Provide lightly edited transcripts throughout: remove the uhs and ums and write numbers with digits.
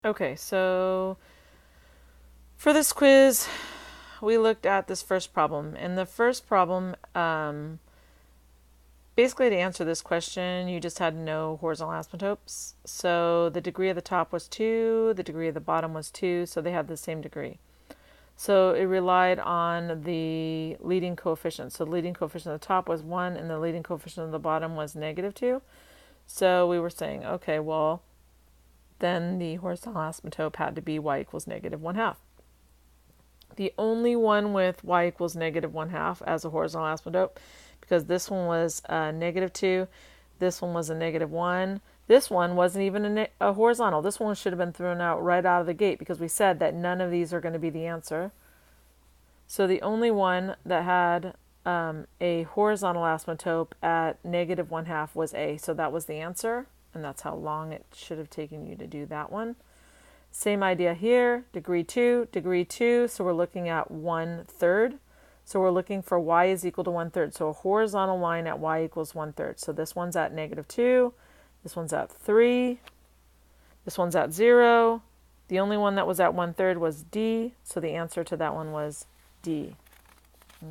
Okay, so for this quiz, we looked at this first problem. And the first problem, basically to answer this question, you just had to know horizontal asymptotes. So the degree of the top was 2, the degree of the bottom was 2, so they had the same degree. So it relied on the leading coefficient. So the leading coefficient of the top was 1 and the leading coefficient of the bottom was -2. So we were saying, okay, well, then the horizontal asymptote had to be y equals -1/2. The only one with y equals -1/2 as a horizontal asymptote, because this one was -2, this one was a -1. This one wasn't even a horizontal. This one should have been thrown out right out of the gate because we said that none of these are going to be the answer. So the only one that had a horizontal asymptote at -1/2 was A. So that was the answer, and that's how long it should have taken you to do that one. Same idea here, degree 2, so we're looking at 1/3. So we're looking for y is equal to 1/3. So a horizontal line at y equals 1/3. So this one's at -2, this one's at 3, this one's at 0. The only one that was at 1/3 was D, so the answer to that one was D.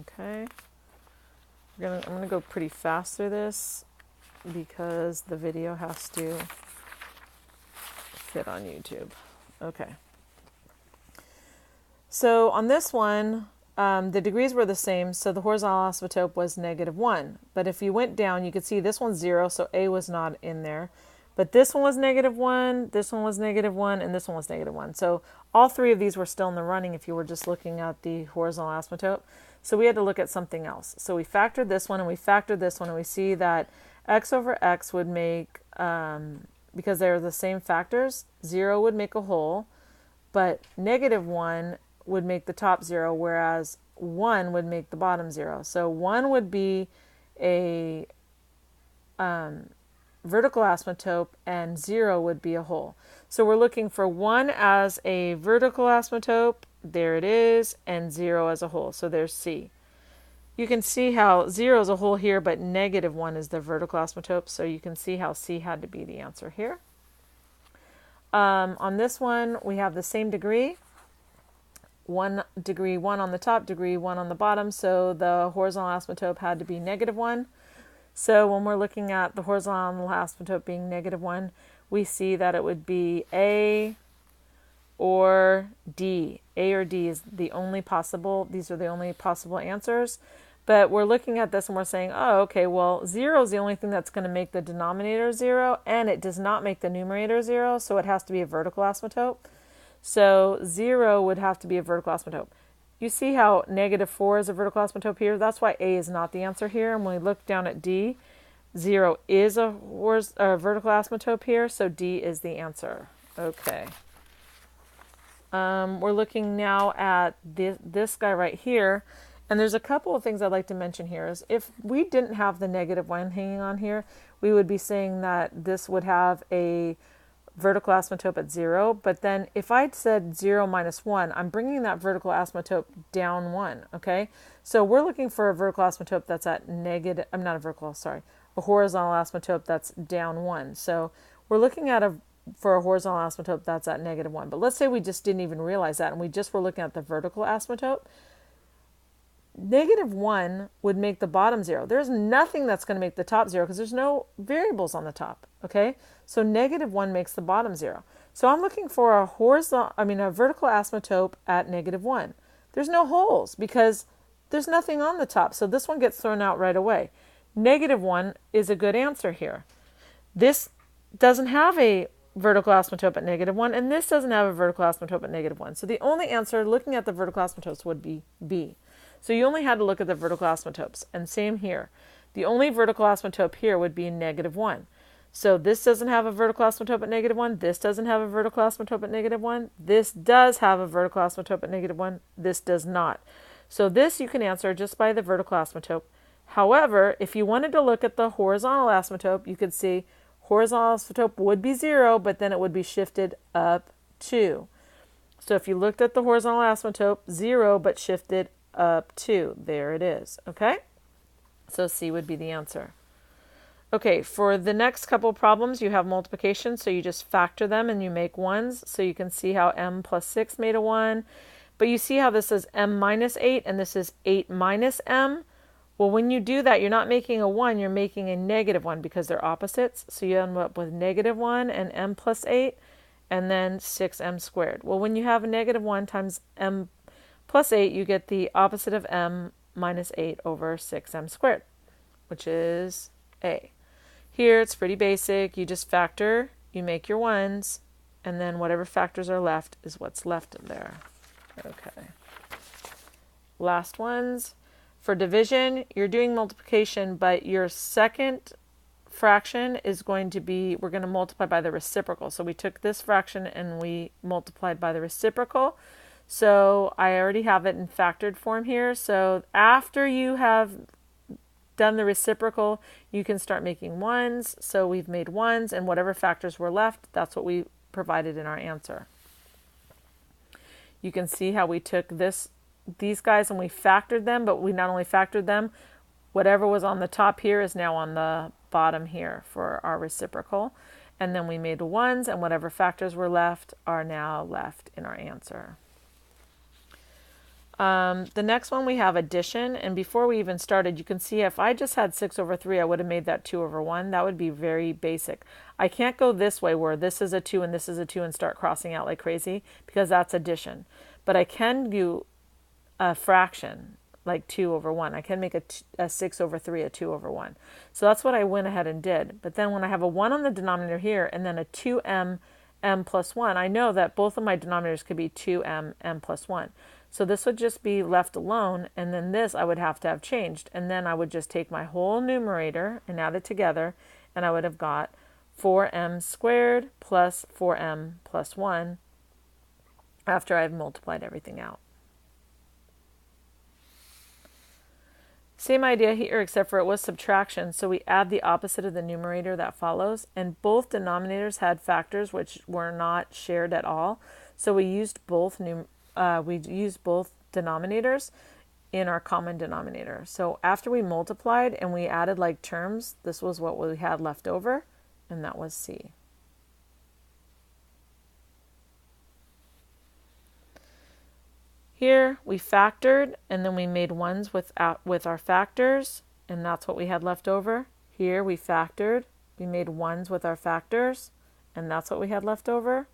Okay. I'm gonna go pretty fast through this because the video has to fit on YouTube. Okay. So on this one, the degrees were the same, so the horizontal asymptote was -1. But if you went down, you could see this one's 0, so A was not in there. But this one was -1, this one was -1, and this one was -1. So all three of these were still in the running if you were just looking at the horizontal asymptote. So we had to look at something else. So we factored this one and we factored this one, and we see that x over x would make, because they're the same factors, 0 would make a whole, but -1 would make the top 0, whereas 1 would make the bottom 0. So 1 would be a vertical asymptote and 0 would be a whole. So we're looking for 1 as a vertical asymptote, there it is, and 0 as a whole. So there's C. You can see how 0 is a whole here, but -1 is the vertical asymptote, so you can see how C had to be the answer here. On this one, we have the same degree. Degree 1 on the top, degree 1 on the bottom, so the horizontal asymptote had to be -1. So when we're looking at the horizontal asymptote being -1, we see that it would be A or D. A or D is the only possible, these are the only possible answers. But we're looking at this and we're saying, oh, okay, well, 0 is the only thing that's going to make the denominator 0, and it does not make the numerator 0, so it has to be a vertical asymptote. So 0 would have to be a vertical asymptote. You see how -4 is a vertical asymptote here? That's why A is not the answer here. And when we look down at D, 0 is a vertical asymptote here, so D is the answer. Okay. We're looking now at this guy right here. And there's a couple of things I'd like to mention here. Is if we didn't have the -1 hanging on here, we would be saying that this would have a vertical asymptote at 0, but then if I'd said 0 minus 1, I'm bringing that vertical asymptote down 1, okay? So we're looking for a vertical asymptote that's at a horizontal asymptote that's down 1. So we're looking at for a horizontal asymptote that's at -1. But let's say we just didn't even realize that and we just were looking at the vertical asymptote. -1 would make the bottom 0. There's nothing that's going to make the top 0 because there's no variables on the top, okay? So -1 makes the bottom 0. So I'm looking for a vertical asymptote at -1. There's no holes because there's nothing on the top. So this one gets thrown out right away. -1 is a good answer here. This doesn't have a vertical asymptote at -1, and this doesn't have a vertical asymptote at -1. So the only answer looking at the vertical asymptotes would be B. So you only had to look at the vertical asymptotes. And same here. The only vertical asymptote here would be -1. So this doesn't have a vertical asymptote at -1. This doesn't have a vertical asymptote at -1. This does have a vertical asymptote at -1. This does not. So this you can answer just by the vertical asymptote. However, if you wanted to look at the horizontal asymptote, you could see horizontal asymptote would be 0, but then it would be shifted up 2. So if you looked at the horizontal asymptote, 0, but shifted up 2. There it is. Okay? So C would be the answer. Okay, for the next couple problems, you have multiplication, so you just factor them and you make ones. So you can see how m plus 6 made a 1. But you see how this is m minus 8 and this is 8 minus m? Well, when you do that, you're not making a 1, you're making a negative 1 because they're opposites. So you end up with negative 1 and m plus 8, and then 6m squared. Well, when you have a negative 1 times m plus 8, you get the opposite of m minus 8 over 6m squared, which is a. Here it's pretty basic. You just factor, you make your ones, and then whatever factors are left is what's left in there. Okay. Last ones. For division, you're doing multiplication, but your second fraction is going to be, we're going to multiply by the reciprocal. So we took this fraction and we multiplied by the reciprocal. So I already have it in factored form here. So after you have done the reciprocal, you can start making ones. So we've made ones, and whatever factors were left, that's what we provided in our answer. You can see how we took these guys and we factored them, but we not only factored them, whatever was on the top here is now on the bottom here for our reciprocal. And then we made ones, and whatever factors were left are now left in our answer. The next one we have addition, and before we even started, you can see if I just had 6 over 3, I would have made that 2 over 1. That would be very basic. I can't go this way where this is a 2 and this is a 2 and start crossing out like crazy, because that's addition. But I can do a fraction like 2 over 1. I can make a 6 over 3 a 2 over 1. So that's what I went ahead and did. But then when I have a 1 on the denominator here and then a 2m m plus 1, I know that both of my denominators could be 2m m plus 1. So this would just be left alone, and then this I would have to have changed. And then I would just take my whole numerator and add it together, and I would have got 4m squared plus 4m plus 1 after I've multiplied everything out. Same idea here, except for it was subtraction, so we add the opposite of the numerator that follows, and both denominators had factors which were not shared at all, so we used both denominators in our common denominator. So after we multiplied and we added like terms, this was what we had left over, and that was C. Here we factored, and then we made ones with our factors, and that's what we had left over. Here we factored, we made ones with our factors, and that's what we had left over.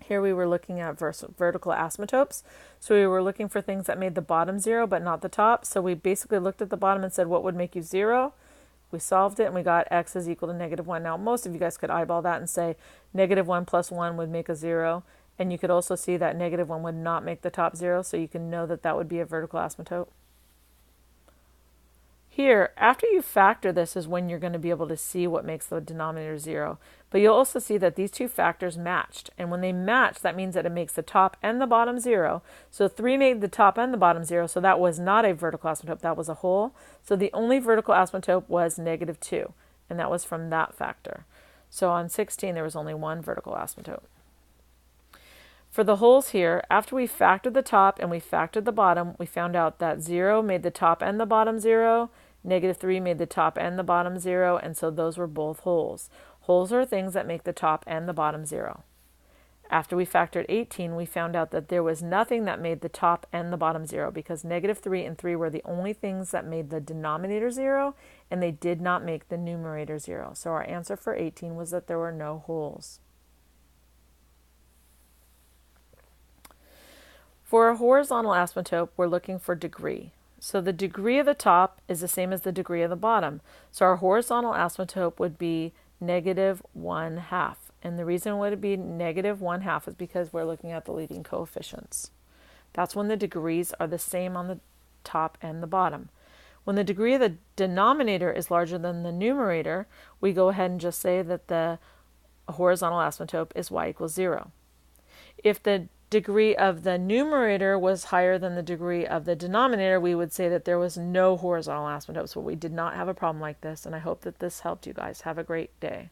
Here we were looking at vertical asymptotes. So we were looking for things that made the bottom 0 but not the top. So we basically looked at the bottom and said, what would make you 0? We solved it and we got x is equal to negative 1. Now most of you guys could eyeball that and say negative 1 plus 1 would make a 0. And you could also see that negative 1 would not make the top 0. So you can know that that would be a vertical asymptote. Here, after you factor this is when you're going to be able to see what makes the denominator 0. But you'll also see that these two factors matched. And when they match, that means that it makes the top and the bottom 0. So 3 made the top and the bottom 0, so that was not a vertical asymptote, that was a whole. So the only vertical asymptote was negative 2, and that was from that factor. So on 16, there was only one vertical asymptote. For the wholes here, after we factored the top and we factored the bottom, we found out that 0 made the top and the bottom 0, negative 3 made the top and the bottom 0, and so those were both wholes. Wholes are things that make the top and the bottom 0. After we factored 18, we found out that there was nothing that made the top and the bottom 0 because negative 3 and 3 were the only things that made the denominator 0, and they did not make the numerator 0. So our answer for 18 was that there were no wholes. For a horizontal asymptote, we're looking for degree. So the degree of the top is the same as the degree of the bottom. So our horizontal asymptote would be negative 1/2. And the reason it would be negative 1/2 is because we're looking at the leading coefficients. That's when the degrees are the same on the top and the bottom. When the degree of the denominator is larger than the numerator, we go ahead and just say that the horizontal asymptote is y equals 0. If the degree of the numerator was higher than the degree of the denominator, we would say that there was no horizontal asymptote. So we did not have a problem like this, and I hope that this helped you guys. Have a great day.